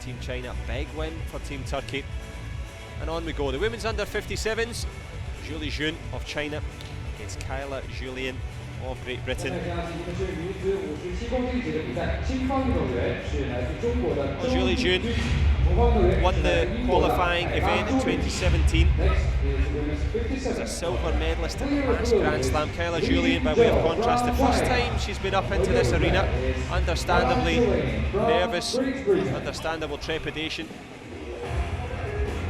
Team China. Big win for Team Turkey. And on we go. The women's under 57s. Lijun of China against Kyla, Julien of Great Britain. Lijun won the qualifying event in 2017. She's a silver medalist at the last Grand Slam. Kyla, Julien, by way of contrast, the first time she's been up into this arena. Understandably nervous, understandable trepidation.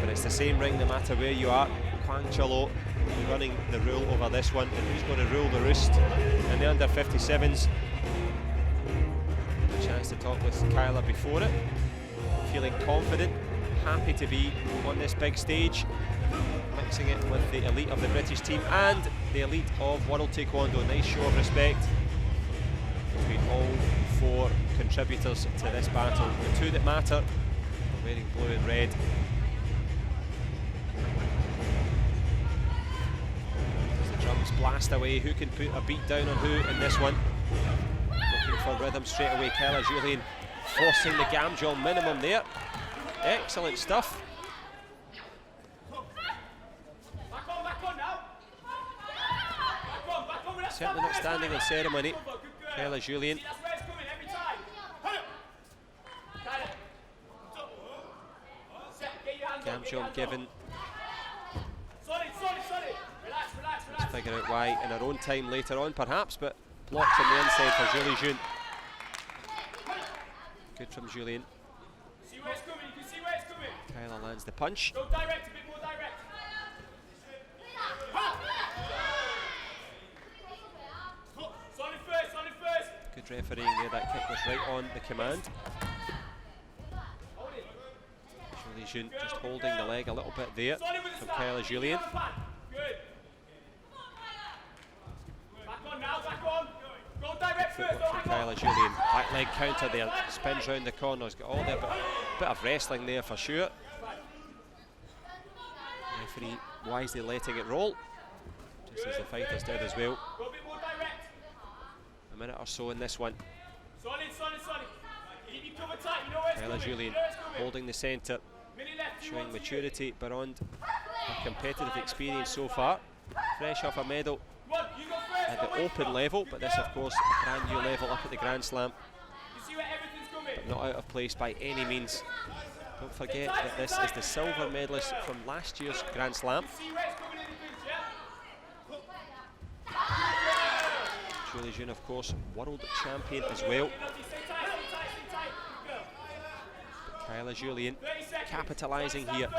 But it's the same ring no matter where you are. Kwang Chalo running the rule over this one, and who's going to rule the roost in the under 57s. A chance to talk with Kyla before it. Feeling confident, happy to be on this big stage, mixing it with the elite of the British team and the elite of World Taekwondo. Nice show of respect between all four contributors to this battle. The two that matter, wearing blue and red. Drums blast away. Who can put a beat down on who in this one? Looking for rhythm straight away. Kyla, Julien forcing the Gamjol minimum there. Excellent stuff. Certainly not standing in ceremony. Kyla, Julien. Gamjol given. Let's figure out why in her own time later on perhaps, but blocked on the inside for Lijun. Good from Julien. Kyla lands the punch. Good refereeing there, that kick was right on the command. Lijun just holding the leg a little bit there from Kyla, Julien. Footwork from Kyla, Julien. Back leg counter there, spins round the corners, got all the bit of wrestling there for sure. Referee wisely letting it roll, just as the fighters did as well. A minute or so in this one. Kyla, Julien holding the centre, showing maturity beyond her competitive experience so far. Fresh off a medal at the open level, but this of course a brand new level up at the Grand Slam, but not out of place by any means. Don't forget that this is the silver medalist from last year's Grand Slam. Lijun of course world champion as well. But Kyla, Julien capitalising here.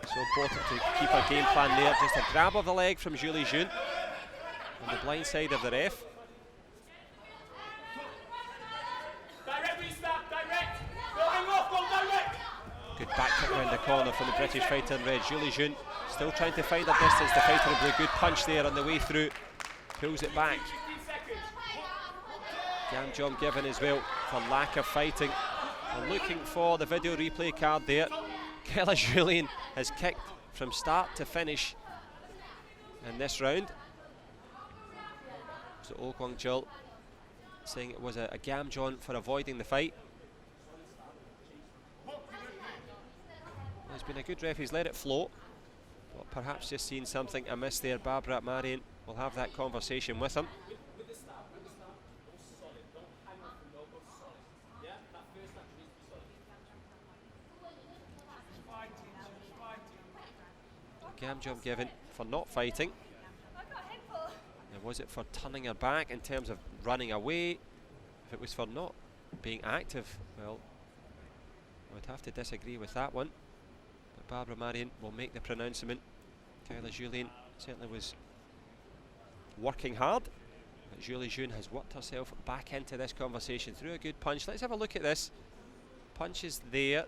So important to keep a game plan there. Just a grab of the leg from Lijun on the blind side of the ref. Good back kick around the corner from the British fighter in red. Lijun still trying to find her distance. The fighter in blue, good punch there on the way through. Pulls it back. Gamjom given as well for lack of fighting. I'm looking for the video replay card there. Kyla, Julien has kicked from start to finish in this round. So Oh Kwang-chul saying it was a Gamjom for avoiding the fight. There's been a good ref, he's let it float, but perhaps just seen something amiss there. Barbara Marian will have that conversation with him. Gamjom given for not fighting. Now, was it for turning her back in terms of running away? If it was for not being active, well, I would have to disagree with that one. But Barbara Marian will make the pronouncement. Kyla, Julien certainly was working hard, but Lijun has worked herself back into this conversation through a good punch. Let's have a look at this. Punch is there.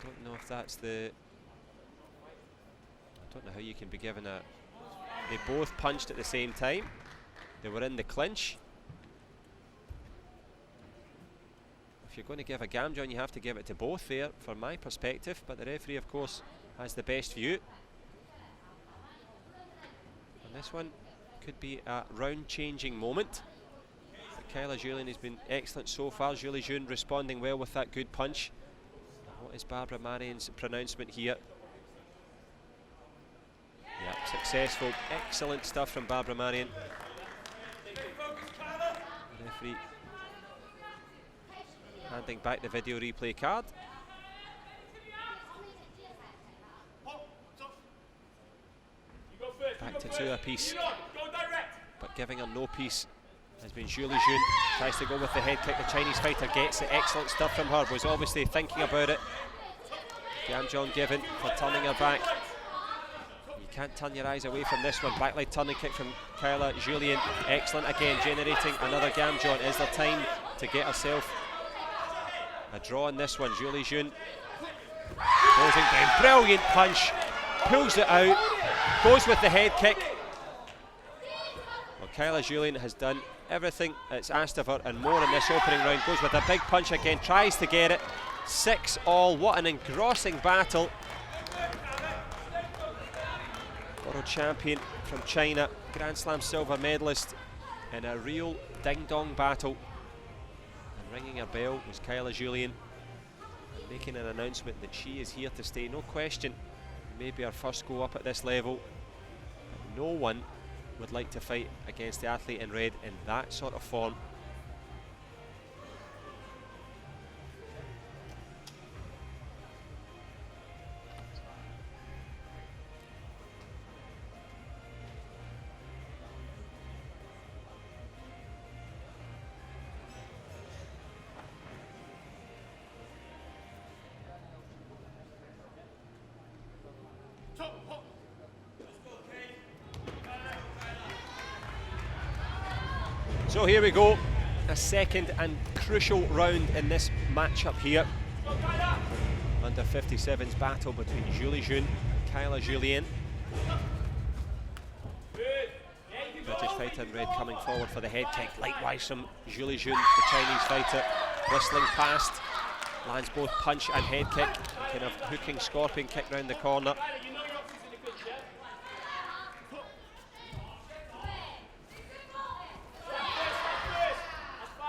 I don't know if that's the... I don't know how you can be given a... They both punched at the same time. They were in the clinch. If you're going to give a Gamjom, you have to give it to both there, from my perspective, but the referee, of course, has the best view. And this one could be a round-changing moment. Kyla Julien has been excellent so far. Lijun responding well with that good punch. What is Barbara Marion's pronouncement here? Yep, successful. Excellent stuff from Barbara Marion. The referee handing back the video replay card. Back to 2 apiece, but giving her no peace has been Lijun. Tries to go with the head kick. The Chinese fighter gets it. Excellent stuff from her. Was obviously thinking about it. Gamjon given for turning her back. You can't turn your eyes away from this one. Backline turning kick from Kyla Julien. Excellent again, generating another Gamjon. Is there time to get herself a draw in this one? Lijun closing down. Brilliant punch. Pulls it out. Goes with the head kick. Well, Kyla Julien has done everything that's asked of her and more in this opening round. Goes with a big punch again. Tries to get it. 6-all. What an engrossing battle. World champion from China, Grand Slam silver medalist in a real ding-dong battle. And ringing her bell was Kyla Julien, making an announcement that she is here to stay. No question, maybe her first go up at this level. But no one would like to fight against the athlete in red in that sort of form. So here we go, a second and crucial round in this matchup here. Under 57's battle between Lijun and Kyla Julien. British fighter in red coming forward for the head kick. Likewise from Lijun, the Chinese fighter, whistling past. Lands both punch and head kick. Kind of hooking scorpion kick round the corner.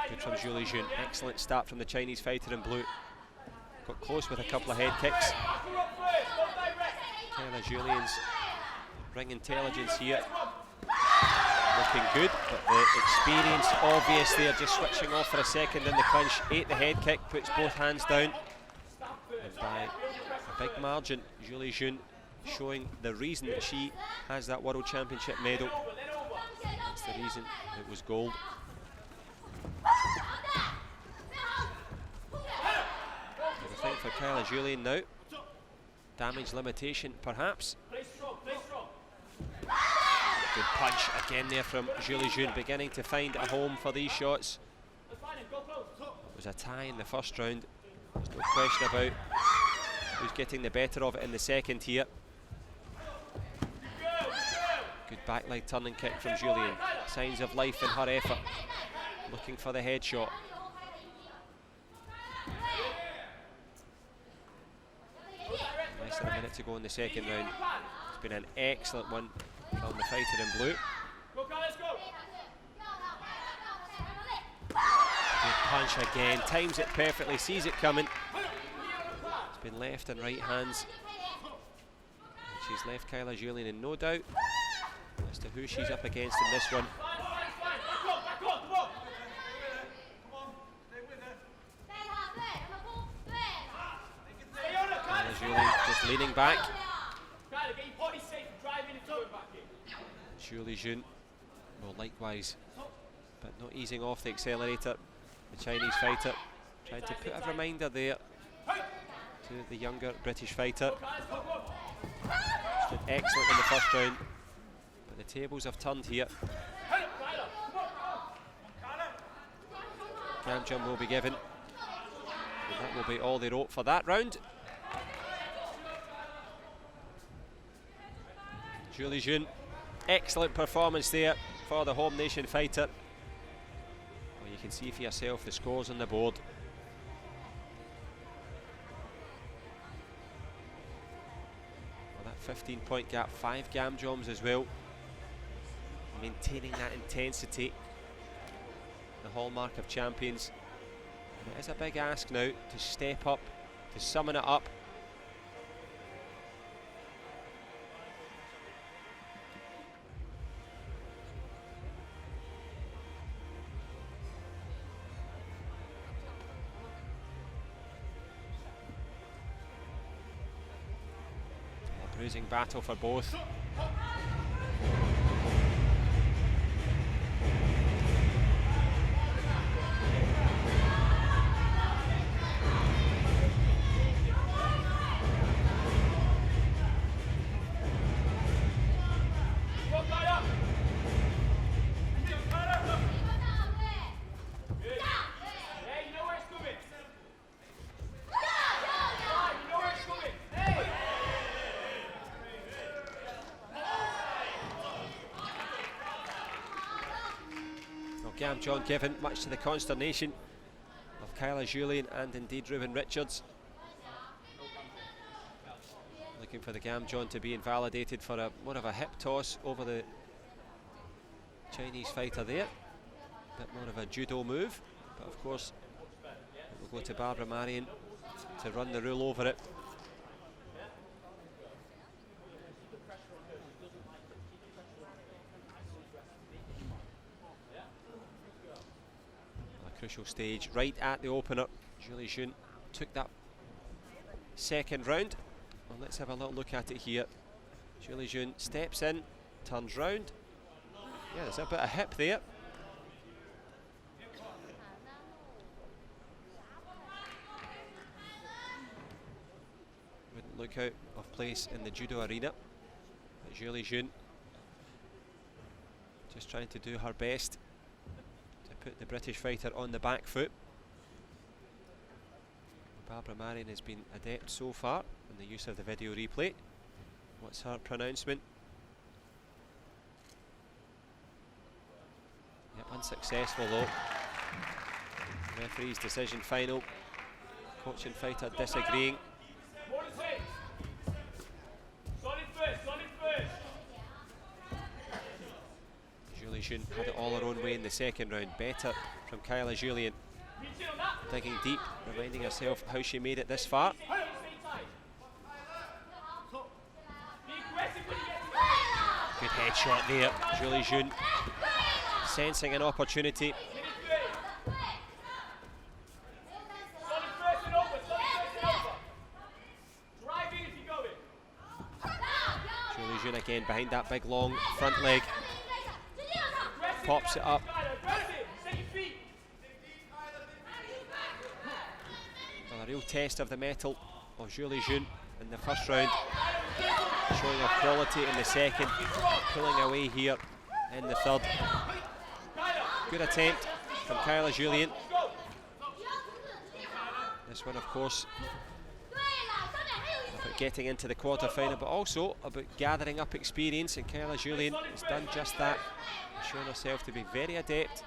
Good from Lijun. Excellent start from the Chinese fighter in blue. Got close with a couple of head kicks. Kyla Julien's ring intelligence here looking good, but the experience obvious there. Just switching off for a second in the clinch. Ate the head kick, puts both hands down, and by a big margin, Lijun showing the reason that she has that World Championship medal. That's the reason it was gold. I think for Kyla Julien now, damage limitation perhaps. Good punch again there from Lijun, beginning to find a home for these shots. It was a tie in the first round. There's no question about who's getting the better of it in the second here. Good backline turning kick from Julien. Signs of life in her effort. Looking for the headshot. Less than a minute to go in the second round. It's been an excellent one from the fighter in blue. Good punch again. Times it perfectly. Sees it coming. It's been left and right hands. And she's left Kyla Julien in no doubt as to who she's up against in this one. Julien just leaning back. Lijun will likewise, but not easing off the accelerator. The Chinese fighter trying to put a reminder there to the younger British fighter. She did excellent in the first round, but the tables have turned here. Gamjon will be given, and that will be all they wrote for that round. Lijun, excellent performance there for the home nation fighter. Well, you can see for yourself the scores on the board. Well, that 15-point gap, 5 Gamjons as well. Maintaining that intensity. the hallmark of champions. And it is a big ask now to step up, to summon it up. A bruising battle for both. John given, much to the consternation of Kyla, Julien and indeed Ruben Richards. Looking for the Gam John to be invalidated for more of a hip toss over the Chinese fighter there. A bit more of a judo move, but of course it will go to Barbara Marion to run the rule over it. Crucial stage right at the opener. Lijun took that second round. Well, let's have a little look at it here. Lijun steps in, turns round. Yeah, there's a bit of hip there. Wouldn't look out of place in the judo arena. But Lijun just trying to do her best put the British fighter on the back foot. Barbara Marion has been adept so far in the use of the video replay. What's her pronouncement? Yep, unsuccessful though. Referee's decision final. Coach and fighter disagreeing. Lijun had it all her own way in the second round. Better from Kyla, Julien. Digging deep, reminding herself how she made it this far. Good headshot there. Lijun sensing an opportunity. Lijun again behind that big long front leg. Pops it up. Well, a real test of the mettle of Lijun in the first round. Showing her quality in the second. Pulling away here in the third. Good attempt from Kyla, Julien. This one, of course, about getting into the quarter-final, but also about gathering up experience, and Kyla, Julien has done just that. Shown herself to be very adept.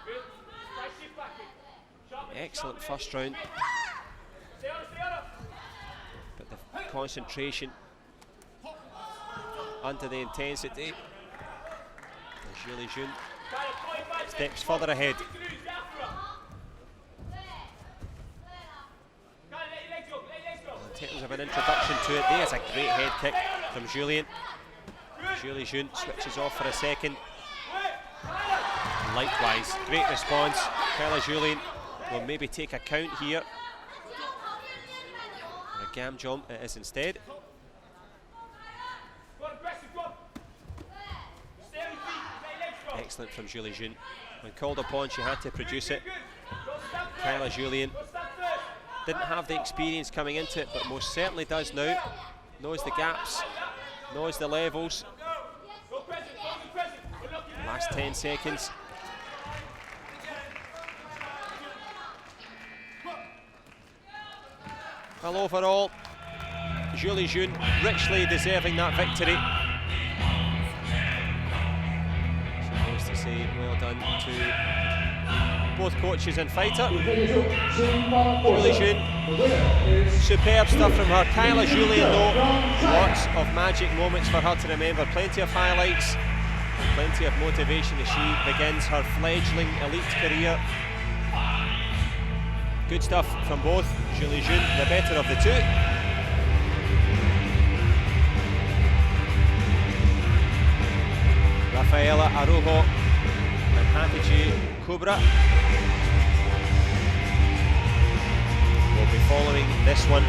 Excellent first round. But the concentration under the intensity. Lijun steps further ahead. In terms of an introduction to it, there's a great head kick from Julien. Lijun switches off for a second. Likewise, great response. Kyla, Julien will maybe take a count here. A Gam jump it is instead. Excellent from Lijun. When called upon, she had to produce it. Kyla, Julien didn't have the experience coming into it, but most certainly does now. Knows the gaps, knows the levels. Last 10 seconds. Well, overall, Lijun richly deserving that victory. Supposed to say well done to both coaches and fighter. Lijun, superb stuff from her. Kyla, Julien though, lots of magic moments for her to remember. Plenty of highlights, plenty of motivation as she begins her fledgling elite career Good stuff from both. Julien, the better of the two. Rafaela Arujo and Hatice Kubra will be following this one.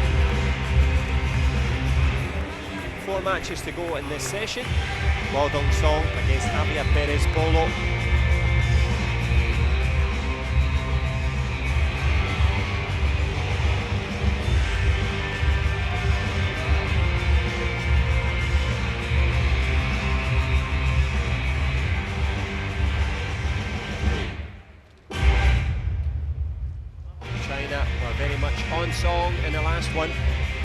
4 matches to go in this session. Guodong Song against Javier Perez Bolo. China were very much on song in the last one.